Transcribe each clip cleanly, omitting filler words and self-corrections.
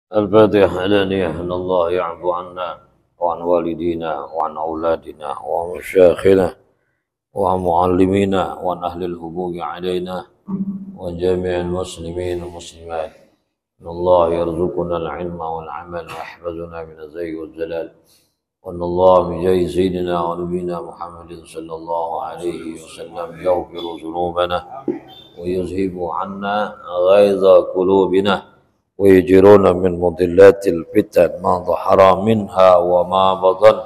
الفاتحة علانية أن الله يعفو عنا وعن والدينا وعن أولادنا وعن مشايخنا وعن معلمينا وعن أهل الحقوق علينا وعن جميع المسلمين والمسلمات. أن الله يرزقنا العلم والعمل ويحفظنا من الزيغ والزلال. وأن الله بجاه سيدنا ونبينا محمد صلى الله عليه وسلم يغفر ذنوبنا ويذهب عنا غيظ قلوبنا ويجرون من مضلات الفتن ما ظهر منها وما بطن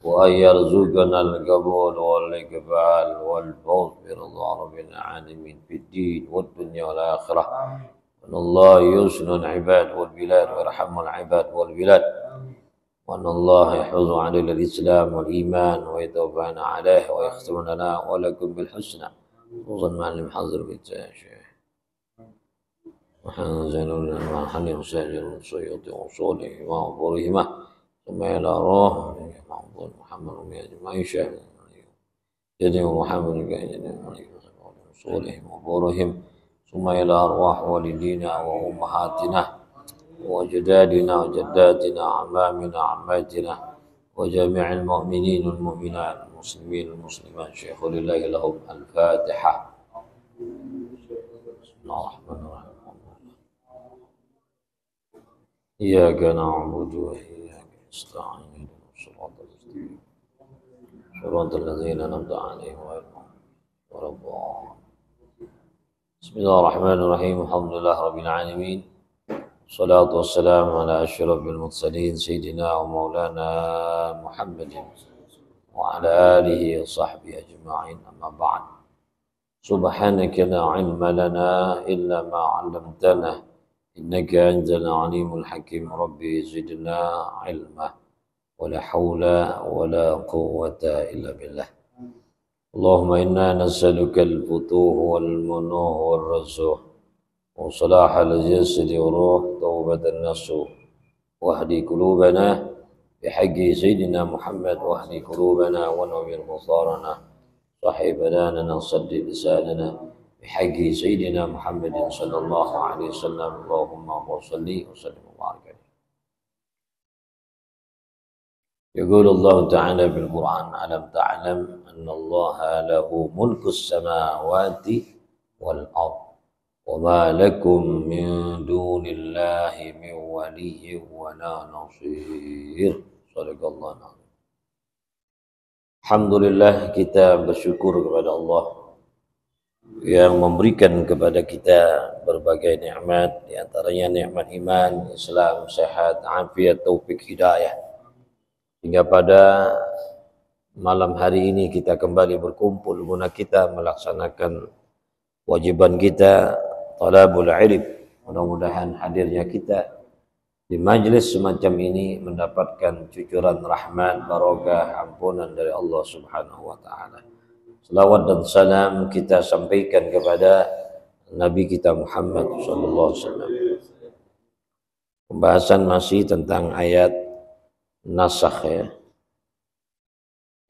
وأن يرزقنا القبول والإقبال والفوز برضا رب العالمين في الدين والدنيا والآخرة. وأن الله يحسن العباد والبلاد ويرحم العباد والبلاد. وأن الله يحفظ علينا الإسلام والإيمان ويتوفانا عليه ويختم لنا ولكم بالحسنى. وصل معلم حضر بالتاشي وحنزل المحل وسائل الصيد وصوله وعبورهما ثم إلى روح محمد ما يشاء يدعو محمد وصولهم وعبورهم ثم إلى أرواح والدينا وأمهاتنا وجدادنا وجداتنا وعمامنا وعماتنا وجميع المؤمنين والمؤمنات المسلمين والمسلمات. شيخ لله لهم الفاتحة. بسم الله الرحمن الرحيم. إياك نعبد وإياك نستعين صراط المستقيم صراط الذين أنعمت عليهم غير المغضوب ولا الضالين. بسم الله الرحمن الرحيم. الحمد لله رب العالمين والصلاة والسلام على أشرف المرسلين سيدنا ومولانا محمد وعلى آله وصحبه أجمعين. أما بعد. سبحانك لا علم لنا إلا ما علمتنا إنك أنت العليم الحكيم. ربي زدنا علما ولا حول ولا قوة إلا بالله. اللهم إنا نسألك الفتوح والمنوح والرسوح وصلاح الجسد والروح توبة النصوح واهدي قلوبنا بحق سيدنا محمد واهدي قلوبنا ونور بصارنا صحي بداننا صد لساننا بحق سيدنا محمد صلى الله عليه وسلم. اللهم صل وسلم وبارك عليه. يقول الله تعالى في القرآن ألم تعلم أن الله له ملك السماوات والأرض وما لكم من دون الله من ولي ولا نصير. صدق الله العظيم. Alhamdulillah, kita bersyukur kepada Allah yang memberikan kepada kita berbagai nikmat, di antaranya nikmat iman, Islam, sehat, afiat, taufik, hidayah. Hingga pada malam hari ini kita kembali berkumpul guna kita melaksanakan wajiban kita talabul ilm. Mudah-mudahan hadirnya kita di majlis semacam ini mendapatkan cucuran rahmat, barokah, ampunan dari Allah Subhanahu wa taala. Salawat dan salam kita sampaikan kepada Nabi kita Muhammad sallallahu alaihi wasallam. Pembahasan masih tentang ayat nasakh ya.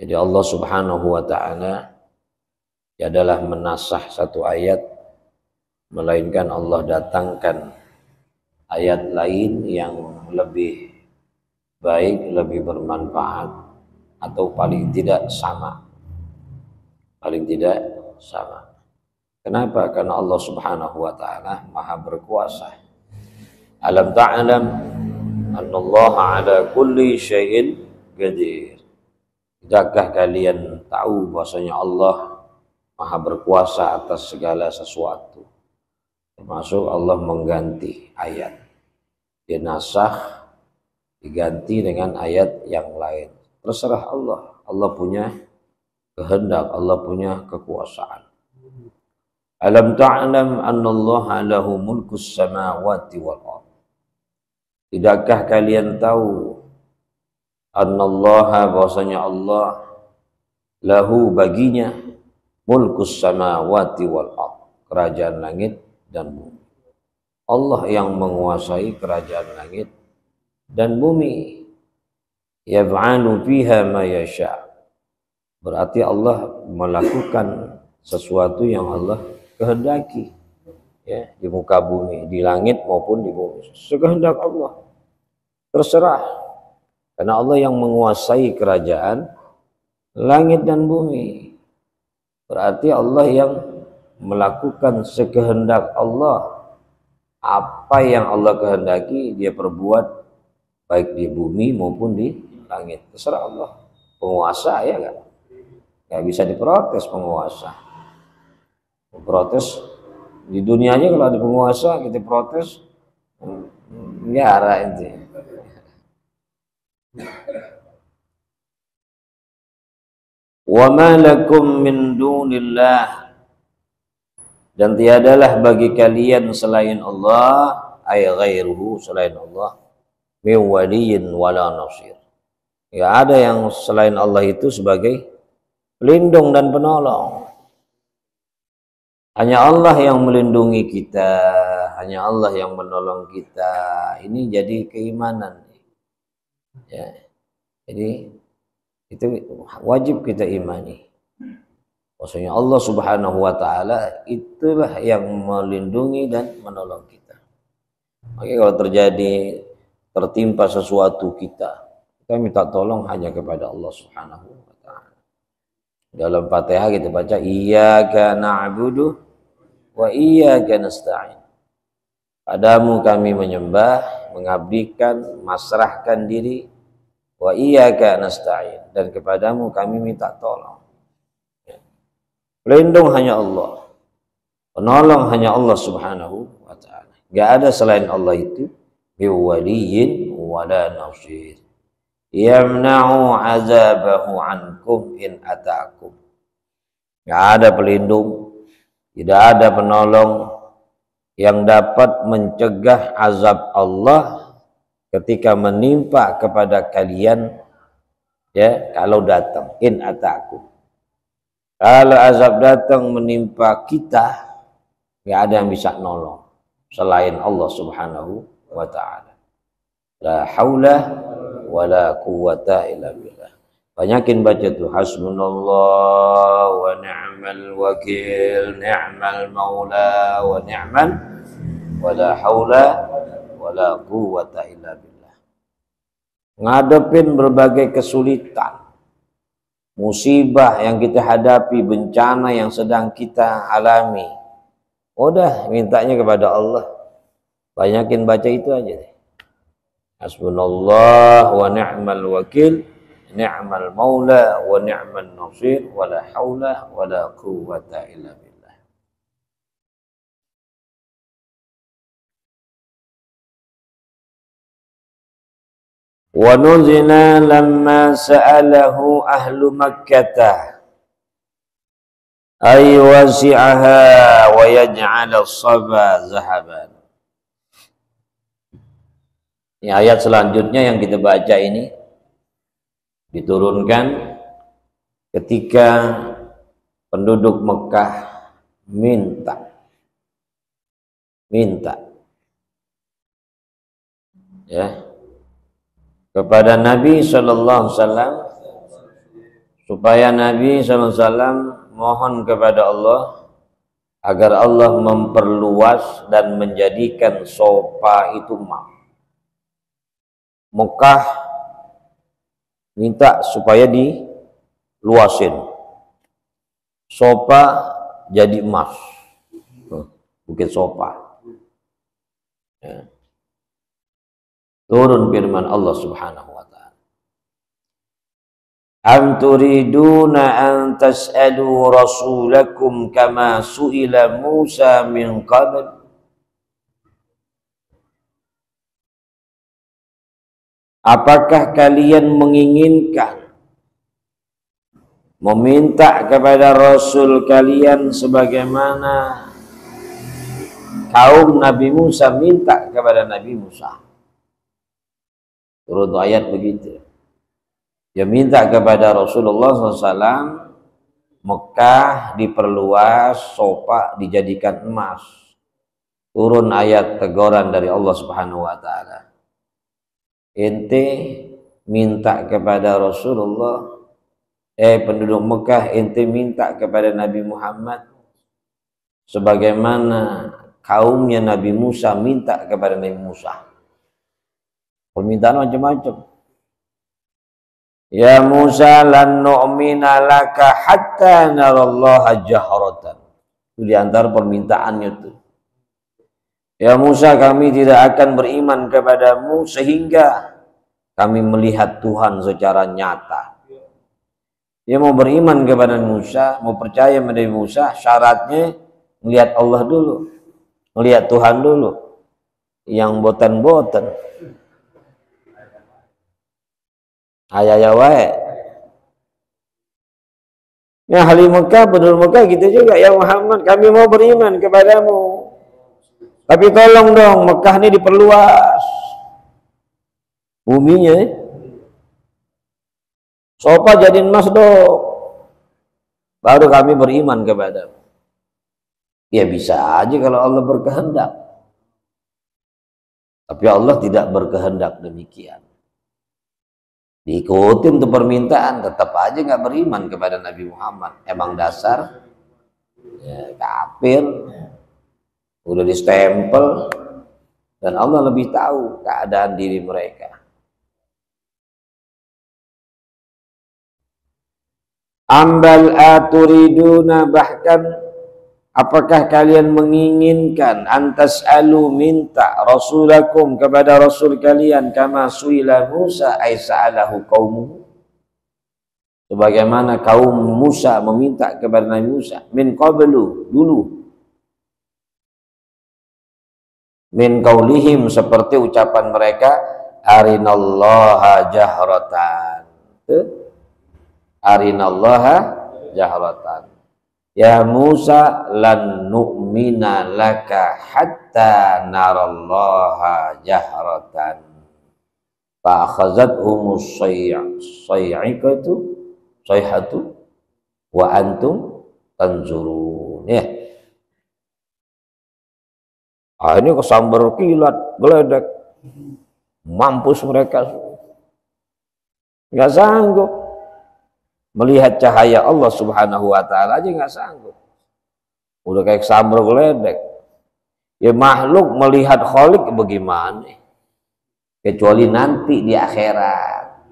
Jadi Allah Subhanahu wa taala adalah menasakh satu ayat, melainkan Allah datangkan ayat lain yang lebih baik, lebih bermanfaat, atau paling tidak sama. Paling tidak sama. Kenapa? Karena Allah Subhanahu wa taala Maha berkuasa. Alam ta'lam annallaha ala kulli syai'in qadir. Tidakkah kalian tahu bahwasanya Allah Maha berkuasa atas segala sesuatu? Termasuk Allah mengganti ayat. Dia nasakh, diganti dengan ayat yang lain. Terserah Allah. Allah punya kehendak, Allah punya kekuasaan. Alam ta'lam annallaha lahu mulkus samawati wal ardh. Tidakkah kalian tahu annallaha bahwasanya Allah lahu baginya mulkus samawati wal ardh, kerajaan langit dan bumi. Allah yang menguasai kerajaan langit dan bumi. Yaf'alu fiha ma yasha'. Berarti Allah melakukan sesuatu yang Allah kehendaki. ya, di muka bumi, di langit maupun di bumi. Sekehendak Allah. Terserah. Karena Allah yang menguasai kerajaan langit dan bumi. Berarti Allah yang melakukan sekehendak Allah. Apa yang Allah kehendaki dia perbuat, baik di bumi maupun di langit. Terserah Allah. Penguasa ya kan? Nggak bisa diprotes penguasa. Protes di dunianya kalau ada penguasa kita protes, ya arah itu. Wa ma lakum min dunillah, dan tiadalah bagi kalian selain Allah, ay ghairuhu, selain Allah, min waliyin wala nasir. Ya ada yang selain Allah itu sebagai pelindung dan penolong. Hanya Allah yang melindungi kita, hanya Allah yang menolong kita. Ini jadi keimanan. Ya. Jadi itu wajib kita imani. Maksudnya Allah Subhanahu wa taala itulah yang melindungi dan menolong kita. Makanya kalau tertimpa sesuatu kita minta tolong hanya kepada Allah Subhanahu wa taala. Dalam Fatihah kita baca iyyaka na'budu wa iyyaka nasta'in. Padamu kami menyembah, mengabdikan, masrahkan diri, wa iyyaka nasta'in, dan kepadamu kami minta tolong. Pelindung hanya Allah, penolong hanya Allah Subhanahu wa taala. Enggak ada selain Allah itu biwaliyin wala nasir yamna'u azabahu ankum in atakum. Enggak ada pelindung, tidak ada penolong yang dapat mencegah azab Allah ketika menimpa kepada kalian, ya, kalau datang, in atakum. Kalau azab datang menimpa kita, nggak ada yang bisa nolong selain Allah Subhanahu wa taala. La haula wala quwwata illa billah. Banyakin baca tuh hasbunallah wa ni'mal wakil, ni'mal maula wa ni'mal wala haula wala quwwata illa billah. Ngadepin berbagai kesulitan, musibah yang kita hadapi, bencana yang sedang kita alami, udah mintanya kepada Allah. Banyakin baca itu aja deh. Hasbunallah wa ni'mal wakil, ni'mal maula wa ni'mal nasir, wala haula wala quwwata illa billah. Wa nuzina lamma sa'alahu ahlu Makkah ay wasi'aha wa yaj'ala as-saba zahaban. Ini ayat selanjutnya yang kita baca ini diturunkan ketika penduduk Mekah minta ya kepada Nabi sallallahu alaihi wasallam supaya Nabi sallallahu alaihi wasallam mohon kepada Allah agar Allah memperluas dan menjadikan sofa itu emas. Mekah minta supaya diluasin, sofa jadi emas, bukit sofa. Ya. Turun firman Allah Subhanahu wa taala. Am turiduna an tas'alu rasulakum kama su'ila Musa min qabl. Apakah kalian menginginkan meminta kepada Rasul kalian sebagaimana kaum Nabi Musa minta kepada Nabi Musa? Turun ayat begitu. Dia minta kepada Rasulullah SAW Mekah diperluas, sofa dijadikan emas. Turun ayat teguran dari Allah Subhanahu wa taala. Ente minta kepada Rasulullah, penduduk Mekah, ente minta kepada Nabi Muhammad sebagaimana kaumnya Nabi Musa minta kepada Nabi Musa. Permintaan macam-macam. Ya Musa lan nu'mina laka hatta narallaha jahratan. Itu di antara permintaannya itu. Ya Musa, kami tidak akan beriman kepadamu sehingga kami melihat Tuhan secara nyata. Dia mau beriman kepada Musa, mau percaya kepada Musa, syaratnya melihat Allah dulu, melihat Tuhan dulu. Yang boten-boten. Ayah wae. Ya ahli Mekah, penduduk Mekah gitu juga. Ya Muhammad, kami mau beriman kepadamu. Tapi tolong dong, Mekah ini diperluas buminya. Sopa jadiin emas dong. Baru kami beriman kepadamu. Ya bisa aja kalau Allah berkehendak. Tapi Allah tidak berkehendak demikian. Diikutin tuh permintaan, tetap aja nggak beriman kepada Nabi Muhammad. Emang dasar ya, kafir, udah distempel, dan Allah lebih tahu keadaan diri mereka. Ambal aturiduna, bahkan apakah kalian menginginkan antas alu minta rasulakum kepada rasul kalian kama suila Musa ay sa'alahu qaumuhu, sebagaimana kaum Musa meminta kepada Nabi Musa min qablu, dulu, min qaulihim, seperti ucapan mereka arinallaha jahratan, arinallaha jahratan. Ya Musa lan nu'mina laka hatta narallaha jahratan fa akhadhathumus sayhatu wa antum tanzurun. Ya. Ini kesambar kilat geledek, mampus mereka, nggak sanggup melihat cahaya Allah Subhanahu wa ta'ala aja nggak sanggup. Udah kayak sambar geledek. Ya makhluk melihat Khalik bagaimana? Kecuali nanti di akhirat.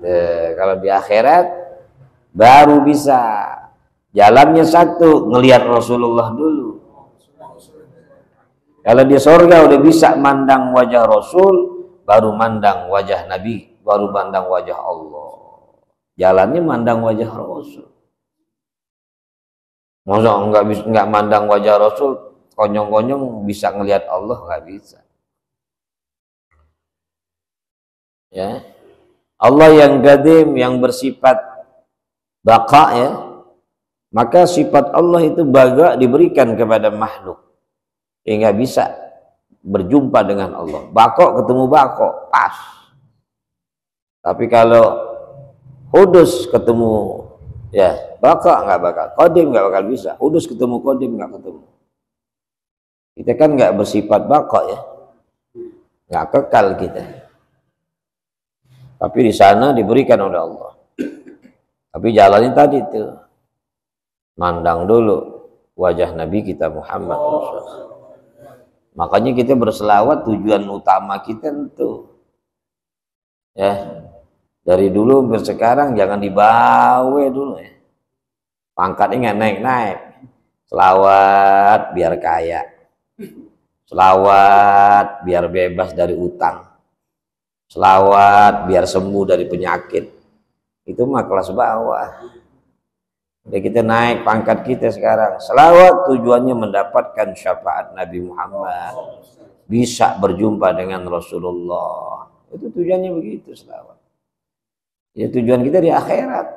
Kalau di akhirat baru bisa. Jalannya satu, ngelihat Rasulullah dulu. Kalau di surga udah bisa mandang wajah Rasul, baru mandang wajah Nabi, baru mandang wajah Allah. Jalannya mandang wajah Rasul. Masa nggak mandang wajah Rasul, konyong-konyong bisa ngelihat Allah, nggak bisa. Ya, Allah yang qadim, yang bersifat baqa, ya, maka sifat Allah itu baga diberikan kepada makhluk, hingga bisa berjumpa dengan Allah. Bako ketemu bako, pas. Tapi kalau Hudus ketemu ya baka nggak bakal, kodim nggak bakal bisa. Hudus ketemu kodim nggak ketemu. Kita kan nggak bersifat baka, ya, nggak kekal kita. Tapi di sana diberikan oleh Allah. Tapi jalannya tadi itu mandang dulu wajah Nabi kita Muhammad. Makanya kita berselawat, tujuan utama kita itu, ya. Dari dulu sampai sekarang jangan dibawa dulu, ya. Pangkatnya nggak naik-naik. Selawat biar kaya. Selawat biar bebas dari utang. Selawat biar sembuh dari penyakit. Itu mah kelas bawah. Jadi kita naik pangkat kita sekarang. Selawat tujuannya mendapatkan syafaat Nabi Muhammad. Bisa berjumpa dengan Rasulullah. Itu tujuannya begitu, selawat. Ya tujuan kita di akhirat.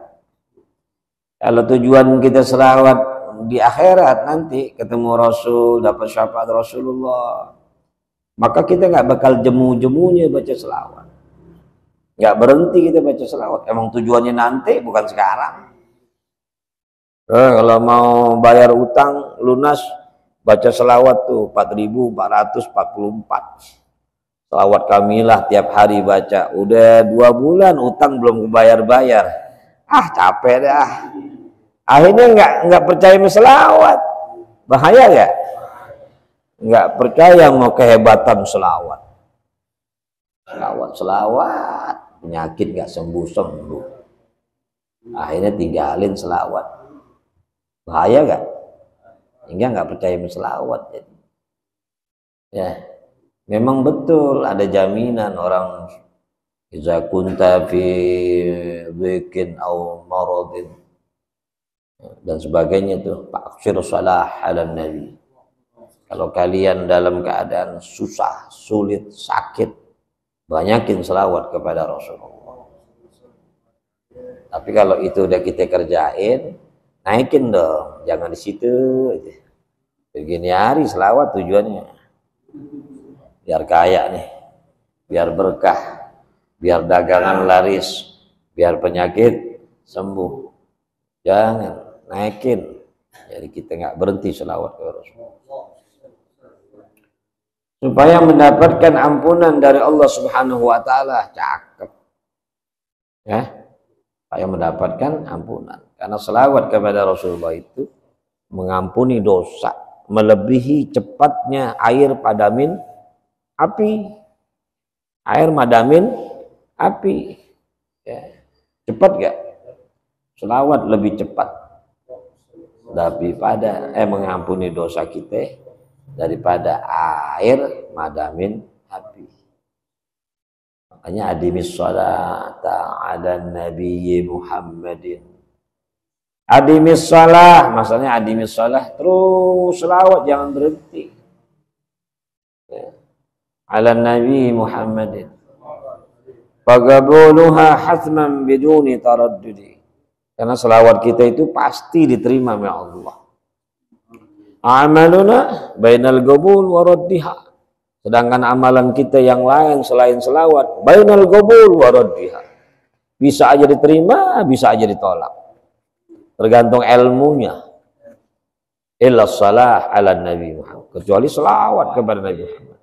Kalau tujuan kita selawat di akhirat, nanti ketemu Rasul, dapat syafaat Rasulullah, maka kita nggak bakal jemu-jemunya baca selawat. Nggak berhenti kita baca selawat. Emang tujuannya nanti, bukan sekarang. Kalau mau bayar utang lunas, baca selawat tuh 4.444. Selawat kamilah tiap hari baca. Udah 2 bulan utang belum kebayar-bayar. Capek dah. Akhirnya nggak percaya selawat. Bahaya nggak? nggak percaya mau kehebatan selawat. Selawat, penyakit nggak sembuh. Akhirnya tinggalin selawat. Bahaya nggak? Hingga nggak percaya selawat. Jadi, ya, memang betul ada jaminan orang iza kunta fi dhikin aw maradin dan sebagainya tuh, fa'aksir shalah ala nabi. Kalau kalian dalam keadaan susah, sulit, sakit, banyakin selawat kepada Rasulullah. Tapi kalau itu udah kita kerjain, naikin dong, jangan di situ aja. Begini hari selawat tujuannya biar kaya nih, biar berkah, biar dagangan laris, biar penyakit sembuh. Jangan, naikin. Jadi kita nggak berhenti selawat ke Rasulullah. Supaya mendapatkan ampunan dari Allah Subhanahu wa taala. Cakep. Ya. Supaya mendapatkan ampunan. Karena selawat kepada Rasulullah itu mengampuni dosa, melebihi cepatnya air padamin api. Air madamin api. Ya. Cepat gak? Selawat lebih cepat daripada mengampuni dosa kita daripada air madamin api. Makanya adimis sholata ala nabiyyi Muhammadin. Adimis sholah, maksudnya adimis sholah, terus selawat jangan berhenti. Ya. Ala nabi Muhammadin. Faqabuluha hatman biduni taraddudi. Karena selawat kita itu pasti diterima oleh Allah. Amaluna bainal qabul wa raddiha. Sedangkan amalan kita yang lain selain selawat bainal qabul wa raddiha. Bisa aja diterima, bisa aja ditolak. Tergantung ilmunya. Illa shalah ala Nabi Muhammad. Kecuali selawat kepada Nabi Muhammad.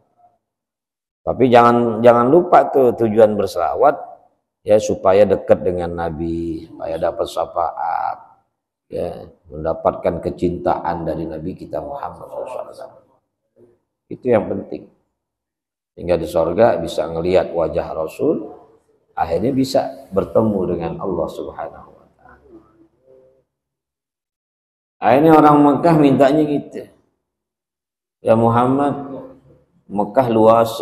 Tapi jangan lupa tuh tujuan berselawat ya supaya dekat dengan Nabi, supaya dapat syafaat. Ya, mendapatkan kecintaan dari Nabi kita Muhammad SAW. Itu yang penting. Hingga di sorga bisa ngelihat wajah Rasul, akhirnya bisa bertemu dengan Allah Subhanahu wa ta'ala. Akhirnya orang Mekah mintanya gitu. Ya Muhammad, Mekah luas,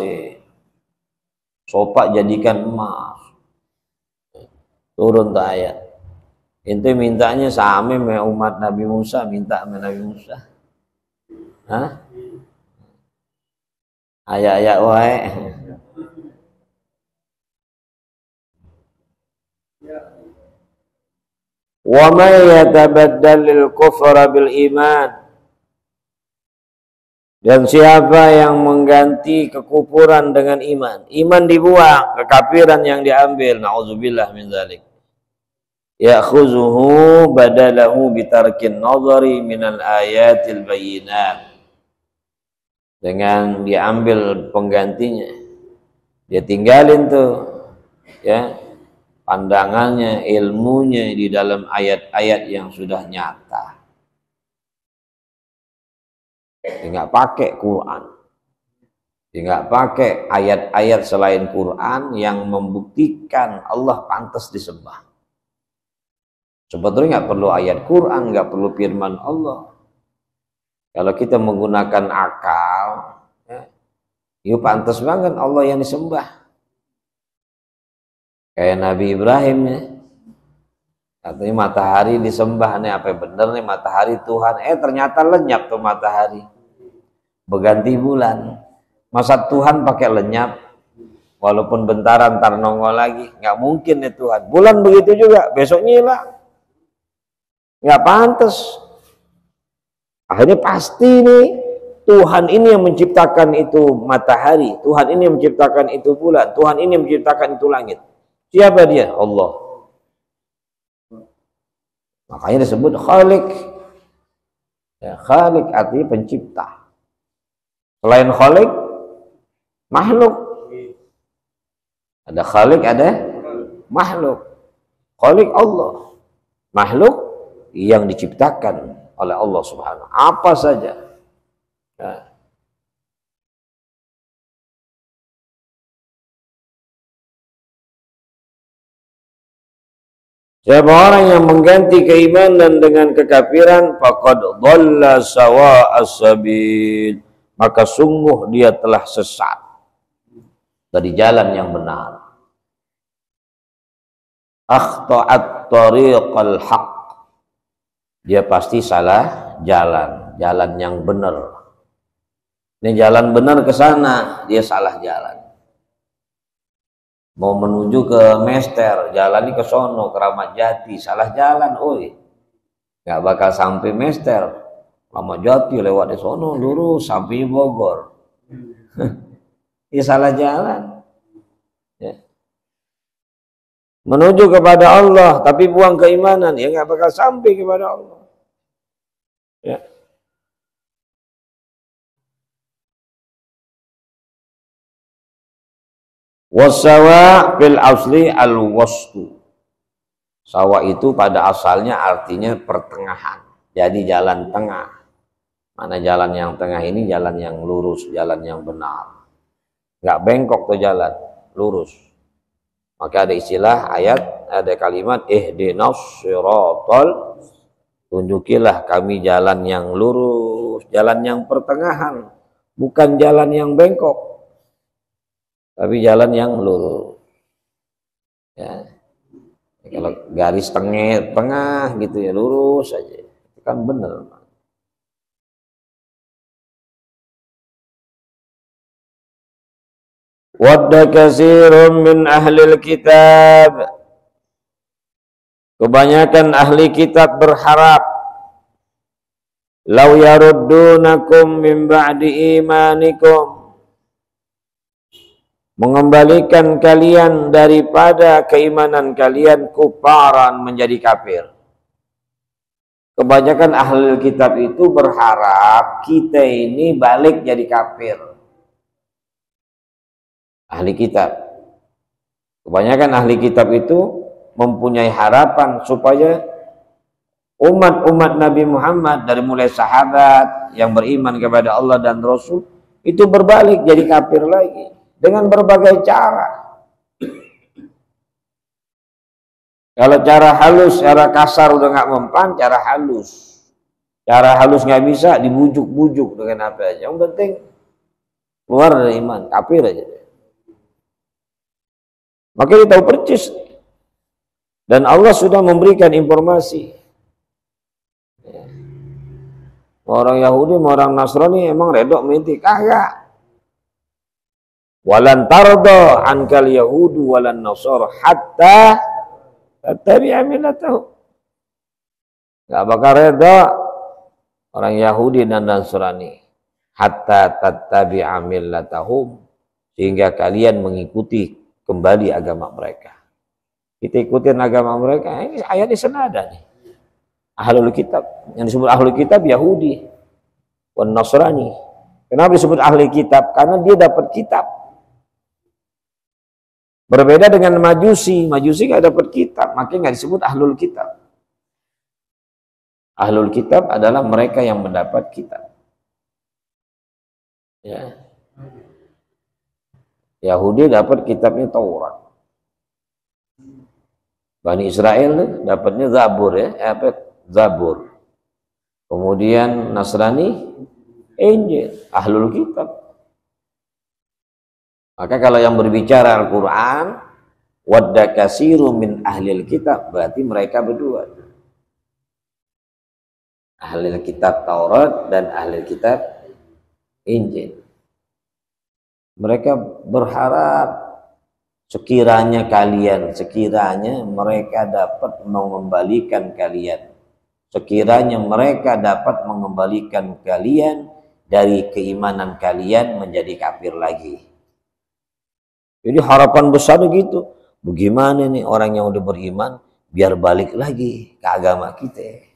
sopak jadikan emas. Turun tuh ayat. Itu mintanya sama umat Nabi Musa, minta sama Nabi Musa. Hah? Ayat-ayat wae. Wa may yatabaddalil kufra bil iman. Dan siapa yang mengganti kekufuran dengan iman, iman dibuang, kekafiran yang diambil, na'udzubillah min dzalik. Ya'khuzuhu badalahu bitarkin nazari minal ayatil bayyinat. Dengan diambil penggantinya, dia tinggalin tuh ya pandangannya, ilmunya di dalam ayat-ayat yang sudah nyata. Dia nggak pakai Quran, dia nggak pakai ayat-ayat selain Quran yang membuktikan Allah pantas disembah. Sebetulnya nggak perlu ayat Quran, nggak perlu firman Allah. Kalau kita menggunakan akal, ya pantas banget Allah yang disembah. Kayak Nabi Ibrahim ya, katanya matahari disembah nih, apa bener nih matahari Tuhan? Ternyata lenyap tuh matahari, berganti bulan. Masa Tuhan pakai lenyap? Walaupun bentaran ntar nongol lagi, nggak mungkin nih Tuhan. Bulan begitu juga, besoknya hilang. Nggak pantas. Akhirnya pasti nih Tuhan ini yang menciptakan itu matahari, Tuhan ini yang menciptakan itu bulan, Tuhan ini yang menciptakan itu langit. Siapa dia? Allah. Makanya disebut Khalik. Ya, Khalik artinya pencipta. Selain Khalik, makhluk. Ada Khalik, ada makhluk. Khalik Allah. Makhluk yang diciptakan oleh Allah Subhanahu. Apa saja. Nah, Siapa orang yang mengganti keimanan dengan kekafiran, faqad dhalla sawa'as sabil, maka sungguh dia telah sesat dari jalan yang benar. Akhta'at tariqal haq, dia pasti salah jalan, jalan yang benar. Ini jalan benar ke sana, dia salah jalan. Mau menuju ke Mester, jalan ke sono, Keramat Jati, salah jalan, oi. Gak bakal sampai Mester. Keramat Jati lewat di sono, lurus sampai Bogor. Dia salah jalan. Ya. Menuju kepada Allah, tapi buang keimanan, ya gak bakal sampai kepada Allah. Ya. Wasawa fil asli al-wastu. Sawa itu pada asalnya artinya pertengahan. Jadi jalan tengah. Mana jalan yang tengah ini jalan yang lurus, jalan yang benar. Enggak bengkok tuh jalan, lurus. Maka ada istilah ayat, ada kalimat ihdinas siratal, tunjukilah kami jalan yang lurus, jalan yang pertengahan, bukan jalan yang bengkok. Tapi jalan yang lurus. Ya. Kalau garis tengah gitu ya lurus aja. Itu kan benar. Wadda katsirun min ahlil kitab. Kebanyakan ahli kitab berharap law yaruddunakum min ba'di imanikum, mengembalikan kalian daripada keimanan kalian kufaran, menjadi kafir. Kebanyakan ahli kitab itu berharap kita ini balik jadi kafir. Ahli kitab. Kebanyakan ahli kitab itu mempunyai harapan supaya umat-umat Nabi Muhammad dari mulai sahabat yang beriman kepada Allah dan Rasul itu berbalik jadi kafir lagi. Dengan berbagai cara. Kalau cara halus, cara kasar udah nggak mempan, cara halus. Cara halus nggak bisa, dibujuk-bujuk dengan apa aja. Yang penting keluar dari iman, kafir aja. Maka dia tahu percis. Dan Allah sudah memberikan informasi. Orang Yahudi, orang Nasrani emang redok minti kagak. Walan tarda ankal yahudu walan nasara hatta tattabi'a millatahu. Enggak bakal reda orang Yahudi dan Nasrani hatta tattabi'a millatahum, sehingga kalian mengikuti kembali agama mereka. Kita ikutin agama mereka. Ini ayatnya senada nih. Ahlul kitab, yang disebut ahlul kitab Yahudi wan Nasrani. Kenapa disebut ahli kitab? Karena dia dapat kitab. Berbeda dengan Majusi. Majusi nggak dapat kitab, makanya nggak disebut ahlul kitab. Ahlul kitab adalah mereka yang mendapat kitab. Ya. Yahudi dapat kitabnya Taurat. Bani Israel dapatnya Zabur ya, Zabur. Kemudian Nasrani Injil, ahlul kitab. Maka kalau yang berbicara Al-Quran, wadda katsiru min ahlil kitab, berarti mereka berdua. Ahlil kitab Taurat dan ahlil kitab Injil. Mereka berharap sekiranya mereka dapat mengembalikan kalian. Sekiranya mereka dapat mengembalikan kalian dari keimanan kalian menjadi kafir lagi. Jadi harapan besar gitu. Bagaimana nih orang yang udah beriman biar balik lagi ke agama kita.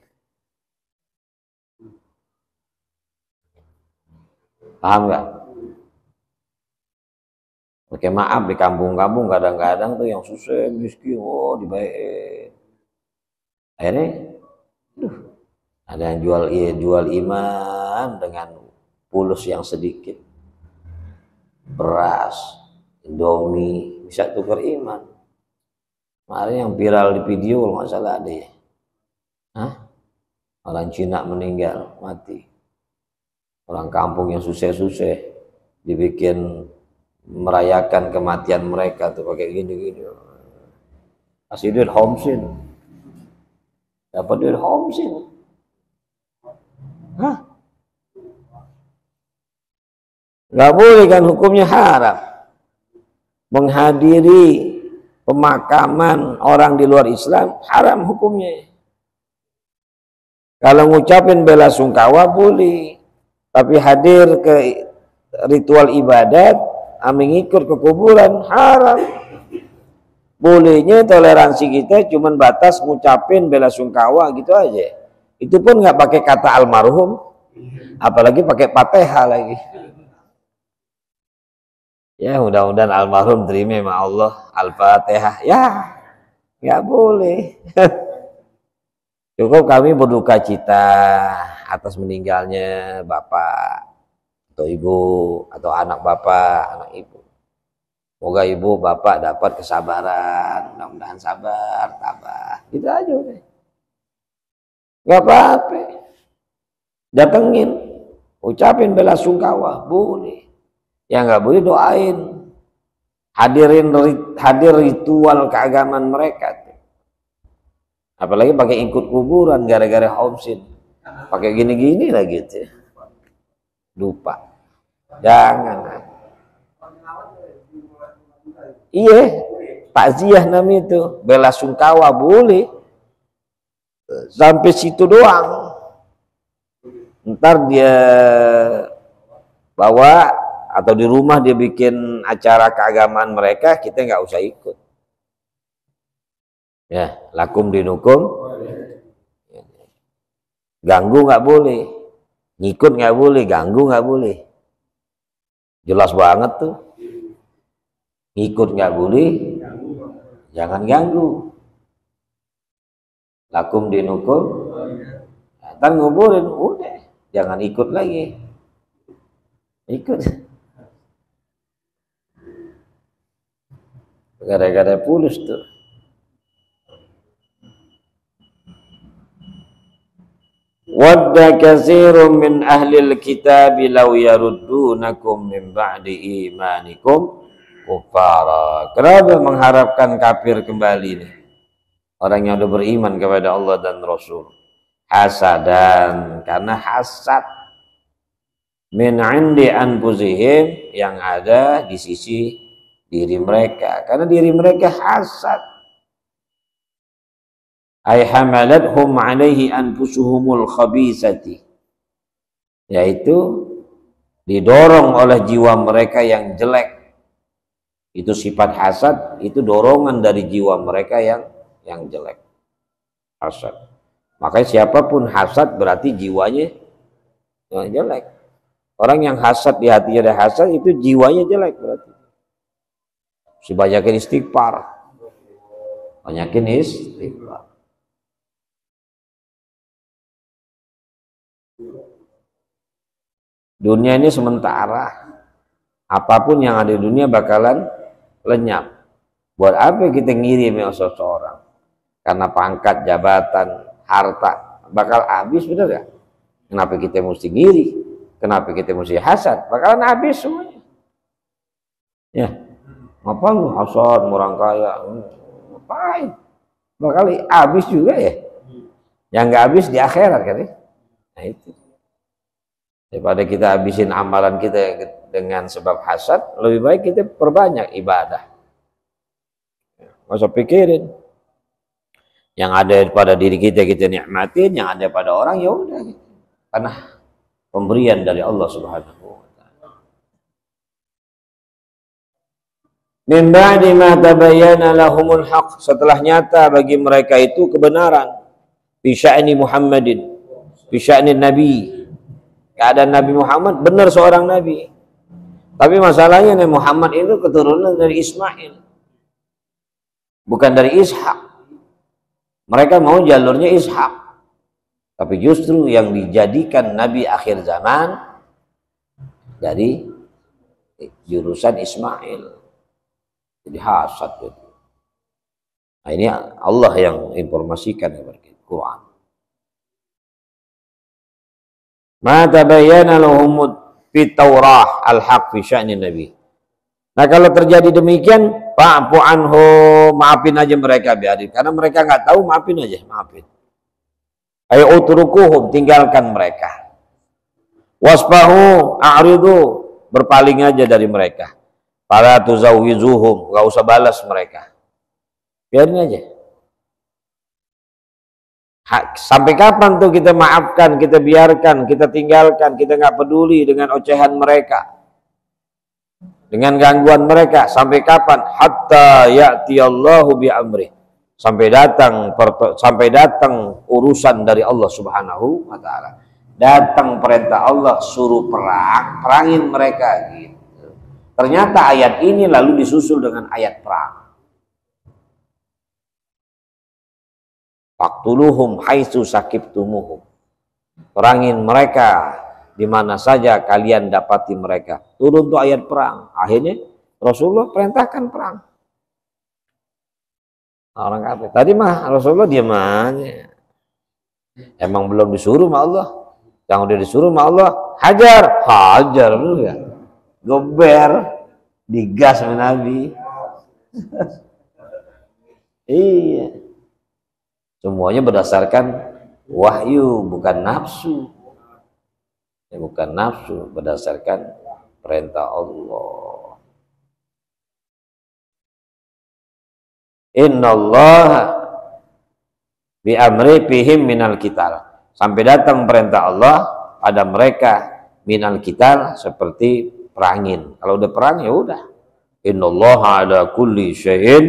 Paham nggak? Oke, maaf di kampung-kampung kadang-kadang tuh yang susah, miskin, dibaik. Akhirnya, ada yang jual iman dengan pulus yang sedikit. Beras, Indomie, bisa tukar iman. Kemarin yang viral di video kalau nggak salah ada ya. Hah? Orang Cina meninggal, mati. Orang kampung yang susah-susah dibikin merayakan kematian mereka tuh pakai gini-gini. Kasih duit homsin. Dapat duit homsin. Hah? Nggak boleh kan, hukumnya haram. Menghadiri pemakaman orang di luar Islam haram hukumnya. Kalau ngucapin bela sungkawa boleh, tapi hadir ke ritual ibadat, mengikut ke kuburan haram. Bolehnya toleransi kita cuman batas ngucapin bela sungkawa gitu aja. Itu pun nggak pakai kata almarhum, apalagi pakai Fatihah lagi. Ya mudah-mudahan almarhum terima sama Allah, Al-Fatihah. Ya nggak boleh. Cukup kami berduka cita atas meninggalnya bapak atau ibu atau anak bapak, anak ibu. Semoga ibu bapak dapat kesabaran, mudah-mudahan sabar, tabah. Gitu aja udah. Nggak apa-apa. Datengin, ucapin bela sungkawa, boleh. Ya nggak boleh doain. Hadir ritual keagamaan mereka. Apalagi pakai ikut kuburan gara-gara homsin. Pakai gini-gini lah gitu. Lupa. Jangan. Iya, takziah namanya itu. Bela sungkawa boleh. Sampai situ doang. Ntar dia bawa atau di rumah dia bikin acara keagamaan mereka, kita nggak usah ikut. Ya, lakum dinukum. Ganggu nggak boleh, ngikut nggak boleh, ganggu nggak boleh. Jelas banget tuh. Ngikut nggak boleh, jangan ganggu. Lakum dinukum. Ntar nguburin, udah, jangan ikut lagi. Ikut. Gara-gara pulus tuh. Wadda katsirun min ahlil kitab law yaruddunakum min ba'di imanikum kuffara. Kenapa mengharapkan kafir kembali nih? Orang yang sudah beriman kepada Allah dan Rasul. Hasadan, karena hasad min 'indi anfusihim, yang ada di sisi diri mereka. Karena diri mereka hasad. Ay hamalathum alaihi anfusuhumul khabisati, yaitu didorong oleh jiwa mereka yang jelek. Itu sifat hasad, itu dorongan dari jiwa mereka yang jelek. Hasad. Makanya siapapun hasad berarti jiwanya yang jelek. Orang yang hasad di hatinya ada hasad, itu jiwanya jelek berarti. Banyakin istighfar. Banyakin istighfar. Dunia ini sementara. Apapun yang ada di dunia bakalan lenyap. Buat apa kita ngirim seseorang? Karena pangkat, jabatan, harta bakal habis, bener gak? Kenapa kita mesti ngiri? Kenapa kita mesti hasad? Bakalan habis semuanya. Ya, apa lu hasad orang kaya? Ngapain? Bakal habis juga ya. Yang nggak habis di akhirat kan ya? Nah itu. Daripada kita habisin amalan kita dengan sebab hasad, lebih baik kita perbanyak ibadah. Nggak usah pikirin. Yang ada pada diri kita nikmatin, yang ada pada orang ya udah. Karena pemberian dari Allah Subhanahu wa taala. Min ba'di ma tabayyana lahumul haq, setelah nyata bagi mereka itu kebenaran. Fi sya'ni Muhammadin, fi sya'ni Nabi. Keadaan Nabi Muhammad benar seorang nabi. Tapi masalahnya Nabi Muhammad itu keturunan dari Ismail. Bukan dari Ishak. Mereka mau jalurnya Ishak. Tapi justru yang dijadikan nabi akhir zaman dari jurusan Ismail. Jadi hasad itu. Nah, ini Allah yang informasikan kepada kita, Quran. Ma tabayyana lahum fit Taurah al-haq fi sya'ni Nabi. Nah, kalau terjadi demikian, fa'fu anhu, maafin aja mereka biarin. Karena mereka nggak tahu, maafin aja, maafin. Ayo utrukuhum, tinggalkan mereka. Wasfahu, a'ridu, berpaling aja dari mereka. Fala tuzawizuhum, nggak usah balas mereka. Biarin aja. Sampai kapan tuh kita maafkan, kita biarkan, kita tinggalkan, kita nggak peduli dengan ocehan mereka, dengan gangguan mereka? Sampai kapan? Hatta ya'tiyallahu bi amri, sampai datang urusan dari Allah Subhanahu wa taala. Datang perintah Allah suruh perang, perangin mereka gitu. Ternyata ayat ini lalu disusul dengan ayat perang. Faqtuluhum haitsu sakibtumuhum. Perangin mereka di mana saja kalian dapati mereka. Turun tuh ayat perang. Akhirnya Rasulullah perintahkan perang. Orang kafir. Tadi mah Rasulullah diam aja. Emang belum disuruh sama Allah. Yang udah disuruh sama Allah, hajar, hajar dulu ya. Gober, digas sama Nabi. Iya. Semuanya berdasarkan wahyu, bukan nafsu. Ya, bukan nafsu, berdasarkan perintah Allah. Innallaha bi amri fihim minal qital. Sampai datang perintah Allah pada mereka minal qital, seperti perangin. Kalau udah perang ya udah. Innallaha ala kulli syai'in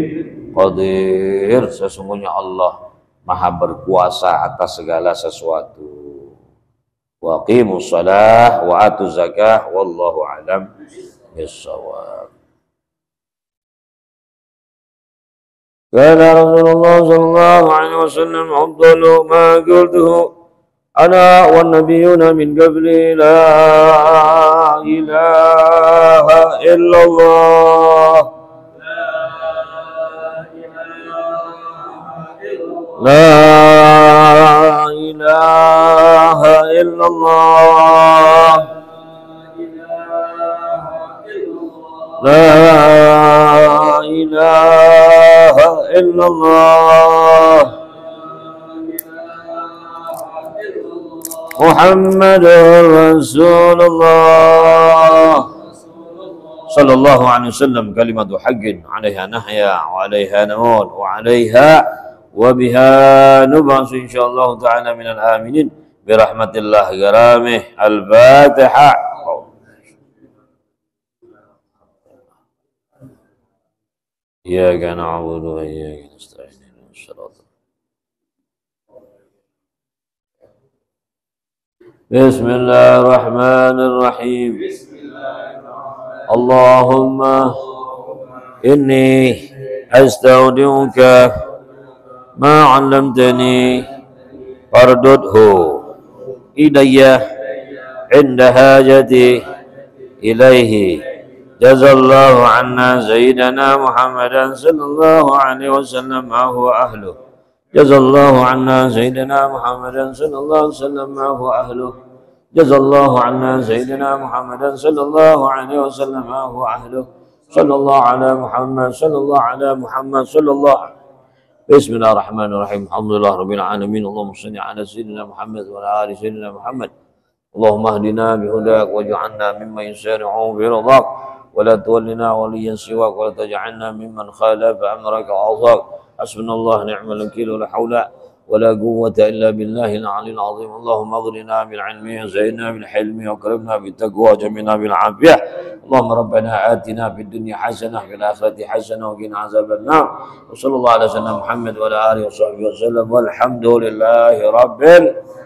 qadir. Sesungguhnya Allah Maha berkuasa atas segala sesuatu. Wa qimus shalah wa atuz zakah wallahu a'lam bis-shawab. Kana Rasulullah sallallahu alaihi wasallam afdalu ma qultuhu ana wan nabiyyuna min qabli la ilaha illallah. La ilaha illallah. La ilaha illallah. Muhammadur Rasulullah sallallahu alaihi wasallam. Kalimatu haqqin 'alaiha nahya wa 'alaiha namut wa 'alaiha وبها نبعث إن شاء الله تعالى من الآمنين برحمة الله كرامه. الفاتحة. إياك نعبد وإياك نستعين. بسم الله الرحمن الرحيم. اللهم إني أستودعك ما علمتني فاردده إلي عند حاجتي إليه. جزا الله عنا سيدنا محمدا صلى الله عليه وسلم ما هو أهله. جزا الله عنا سيدنا محمدا صلى الله عليه وسلم ما هو أهله. جزا الله عنا سيدنا محمدا صلى الله عليه وسلم ما هو أهله. صلى الله على محمد صلى الله على محمد صلى الله عليه. بسم الله الرحمن الرحيم. الحمد لله رب العالمين. اللهم صل على سيدنا محمد وعلى آل سيدنا محمد. اللهم اهدنا بهداك واجعلنا ممن يسارع برضاك ولا تولنا وليا سواك ولا تجعلنا ممن خالف أمرك وعصاك. حسبنا الله نعم الوكيل ولا حول ولا قوة إلا بالله العلي العظيم. اللهم اغننا بالعلم وزينا بالحلم وكرمنا بالتقوى وجمعنا بالعافية. اللهم ربنا آتنا في الدنيا حسنة وفي الآخرة حسنة وقنا عذاب النار. وصلى الله على سيدنا محمد وعلى آله وصحبه وسلم والحمد لله رب العالمين.